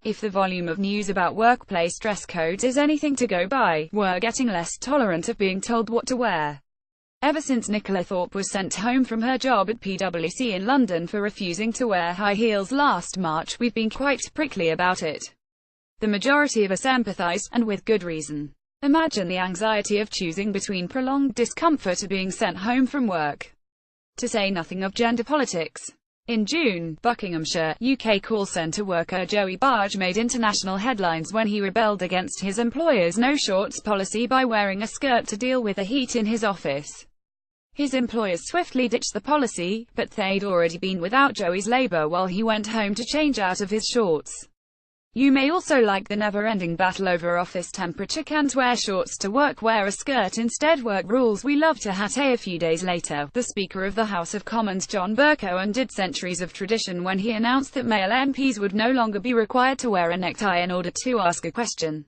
If the volume of news about workplace dress codes is anything to go by, we're getting less tolerant of being told what to wear. Ever since Nicola Thorpe was sent home from her job at PwC in London for refusing to wear high heels last March, we've been quite prickly about it. The majority of us empathize, and with good reason. Imagine the anxiety of choosing between prolonged discomfort or being sent home from work. To say nothing of gender politics. In June, Buckinghamshire, UK call centre worker Joey Barge made international headlines when he rebelled against his employer's no-shorts policy by wearing a skirt to deal with the heat in his office. His employers swiftly ditched the policy, but they'd already been without Joey's labour while he went home to change out of his shorts. You may also like the never-ending battle over office temperature. Can't wear shorts to work, wear a skirt instead. Work rules we love to hate. A few days later, the Speaker of the House of Commons John Bercow undid centuries of tradition when he announced that male MPs would no longer be required to wear a necktie in order to ask a question.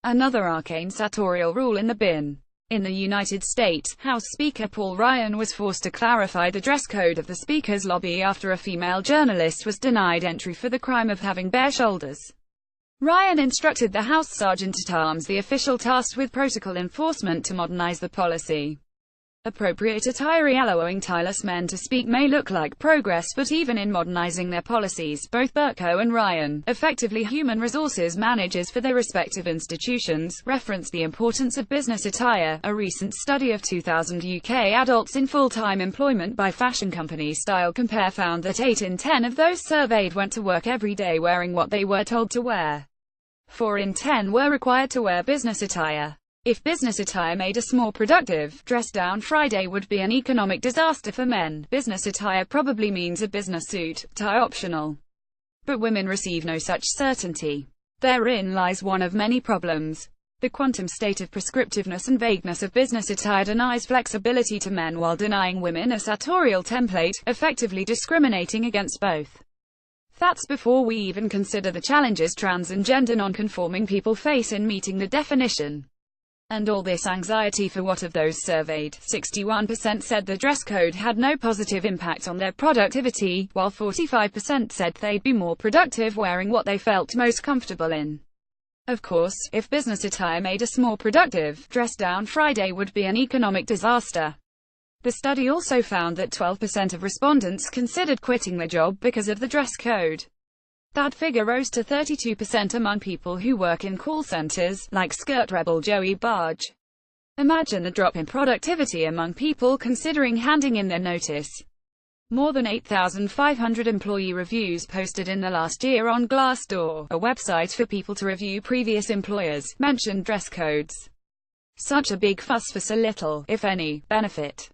Another arcane sartorial rule in the bin. In the United States, House Speaker Paul Ryan was forced to clarify the dress code of the Speaker's lobby after a female journalist was denied entry for the crime of having bare shoulders. Ryan instructed the House Sergeant-at-Arms, the official tasked with protocol enforcement, to modernize the policy. Appropriate attire. Allowing tireless men to speak may look like progress, but even in modernizing their policies, both Bercow and Ryan, effectively human resources managers for their respective institutions, referenced the importance of business attire. A recent study of 2,000 UK adults in full-time employment by fashion company Style Compare found that 8 in 10 of those surveyed went to work every day wearing what they were told to wear. 4 in 10 were required to wear business attire. If business attire made us more productive, Dress Down Friday would be an economic disaster for men. Business attire probably means a business suit, tie optional. But women receive no such certainty. Therein lies one of many problems. The quantum state of prescriptiveness and vagueness of business attire denies flexibility to men while denying women a sartorial template, effectively discriminating against both. That's before we even consider the challenges trans and gender non-conforming people face in meeting the definition. And all this anxiety for what? Of those surveyed, 61% said the dress code had no positive impact on their productivity, while 45% said they'd be more productive wearing what they felt most comfortable in. Of course, if business attire made us more productive, Dress Down Friday would be an economic disaster. The study also found that 12% of respondents considered quitting their job because of the dress code. That figure rose to 32% among people who work in call centers, like skirt rebel Joey Barge. Imagine the drop in productivity among people considering handing in their notice. More than 8,500 employee reviews posted in the last year on Glassdoor, a website for people to review previous employers, mentioned dress codes. Such a big fuss for so little, if any, benefit.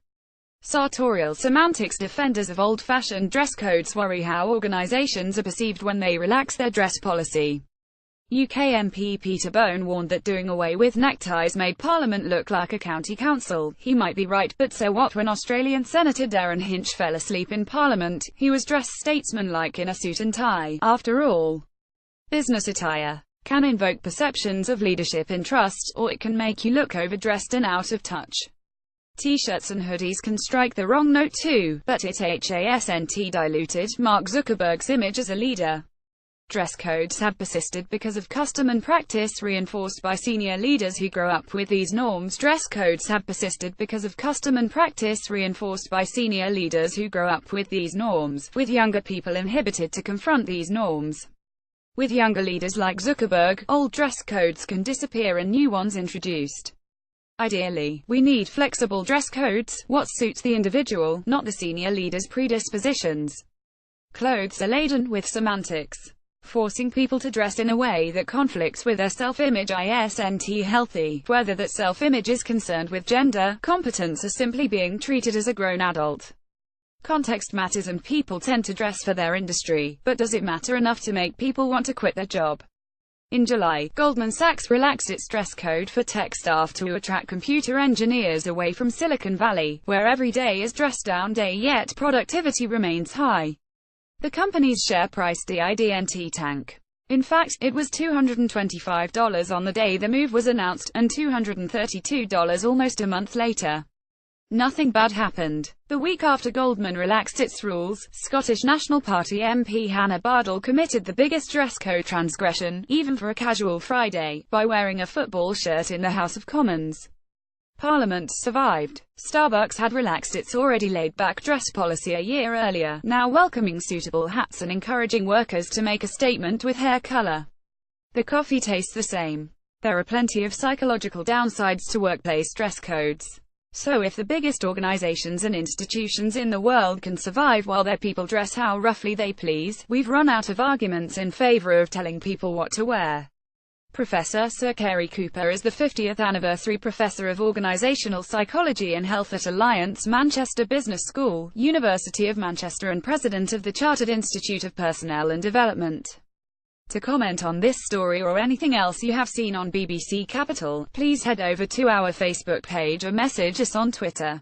Sartorial semantics. Defenders of old-fashioned dress codes worry how organizations are perceived when they relax their dress policy. UK MP Peter Bone warned that doing away with neckties made Parliament look like a county council. He might be right, but so what? When Australian Senator Darren Hinch fell asleep in Parliament, he was dressed statesmanlike in a suit and tie. After all, business attire can invoke perceptions of leadership and trust, or it can make you look overdressed and out of touch. T-shirts and hoodies can strike the wrong note too, but it hasn't diluted Mark Zuckerberg's image as a leader. Dress codes have persisted because of custom and practice reinforced by senior leaders who grow up with these norms. Dress codes have persisted because of custom and practice reinforced by senior leaders who grow up with these norms, with younger people inhibited to confront these norms. With younger leaders like Zuckerberg, old dress codes can disappear and new ones introduced. Ideally, we need flexible dress codes, what suits the individual, not the senior leader's predispositions. Clothes are laden with semantics, forcing people to dress in a way that conflicts with their self-image isn't healthy, whether that self-image is concerned with gender, competence, or simply being treated as a grown adult. Context matters and people tend to dress for their industry, but does it matter enough to make people want to quit their job? In July, Goldman Sachs relaxed its dress code for tech staff to attract computer engineers away from Silicon Valley, where every day is dress down day, yet productivity remains high. The company's share price didn't tank. In fact, it was $225 on the day the move was announced, and $232 almost a month later. Nothing bad happened. The week after Goldman relaxed its rules, Scottish National Party MP Hannah Bardell committed the biggest dress code transgression, even for a casual Friday, by wearing a football shirt in the House of Commons. Parliament survived. Starbucks had relaxed its already laid-back dress policy a year earlier, now welcoming suitable hats and encouraging workers to make a statement with hair color. The coffee tastes the same. There are plenty of psychological downsides to workplace dress codes. So if the biggest organizations and institutions in the world can survive while their people dress how roughly they please, we've run out of arguments in favor of telling people what to wear. Professor Sir Kerry Cooper is the 50th anniversary professor of organizational psychology and health at Alliance Manchester Business School, University of Manchester, and president of the Chartered Institute of Personnel and Development. To comment on this story or anything else you have seen on BBC Capital, please head over to our Facebook page or message us on Twitter.